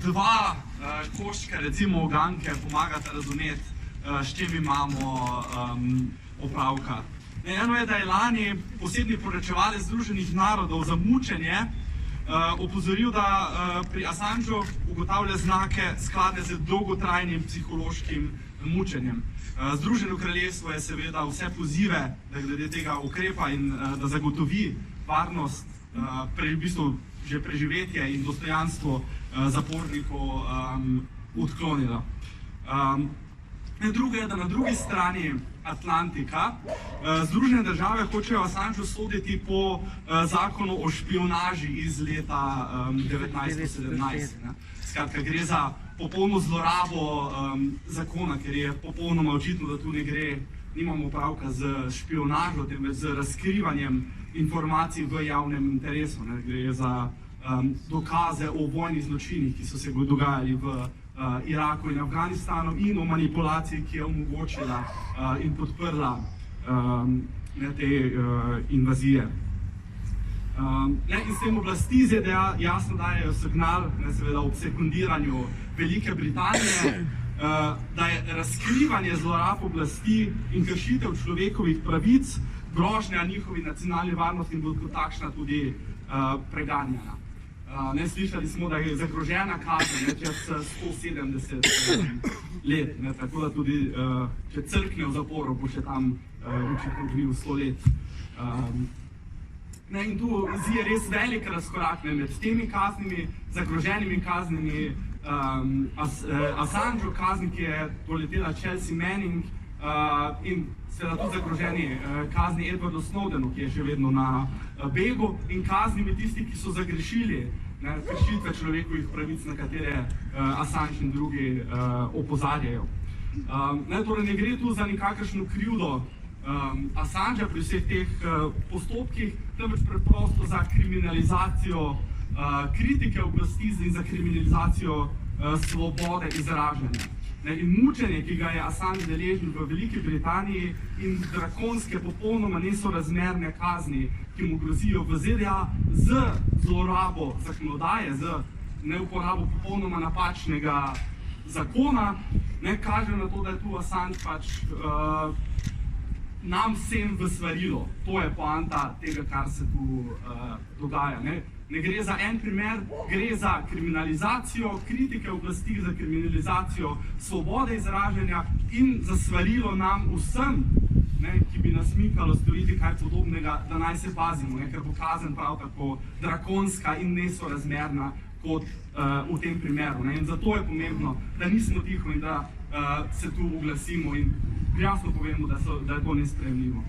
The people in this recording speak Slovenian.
dva koščka, recimo uganke, pomagata razumeti, s čim imamo opravka. Eno je, da je lani posebni poročevalec Združenih narodov za mučenje opozoril, da pri Assangeu ugotavlja znake skladne z dolgotrajnim psihološkim mučenjem. Združeno kraljestvo je seveda vse pozive, da glede tega ukrepa in da zagotovi varnost, v bistvu že preživetje in dostojanstvo zapornikov odklonilo. Drugo je, da na drugi strani Atlantika Združene države hočejo Assangeu soditi po zakonu o špionaži iz leta 1917. Skratka, gre za popolno zlorabo zakona, ker je popolnoma očitno, da tu ne gre, nimamo opravka z špionažo, temveč z razkrivanjem informacij v javnem interesu. Gre za dokaze o vojnih zločinih, ki so se dogajali v Iraku in Afganistanu in o manipulaciji, ki je omogočila in podprla te invazije. In s tem oblasti ZDA jasno dajejo signal, seveda ob sekundiranju Velike Britanije, da je razkrivanje zlorab oblasti in kršitev človekovih pravic grožnja njihovi nacionalni varnosti in bo kot takšna tudi preganjana. Slišali smo, da je zagrožena kazen čez 170 let, tako da tudi če crkne v zaporu, bo še tam očitno živel 100 let. In tu je res velik razkorak med temi kaznimi, zagroženimi kaznimi Assangeu, kazni, ki je doletela Chelsea Manning, in seveda tudi zagroženi kazni Edwardu Snowdenu, ki je še vedno na begu, in kaznimi tisti, ki so zagrešili kršitve človekovih pravic, na katere Assange in drugi opozarjajo. Torej ne gre tu za nikakršno krivdo Assangea pri vseh teh postopkih, temveč preprosto za kriminalizacijo kritike oblasti in za kriminalizacijo svobode izražanja. In mučenje, ki ga je Assange deležen v Veliki Britaniji, in drakonske, popolnoma nesorazmerne kazni, ki mu grozijo v ZDA z zlorabo zakonodaje, z neuporabo popolnoma napačnega zakona, kaže na to, da je tu Assange pač nam vsem v svarilo. To je poanta tega, kar se tu dogaja. Ne gre za en primer, gre za kriminalizacijo kritike oblasti, za kriminalizacijo svobode izražanja in za svarilo nam vsem, ki bi nas mikalo storiti kaj podobnega, da naj se pazimo, ker bo kazen prav tako drakonska in nesorazmerna kot v tem primeru. In zato je pomembno, da nismo tiho in da se tu oglasimo in jasno povemo, da je to nesprejemljivo.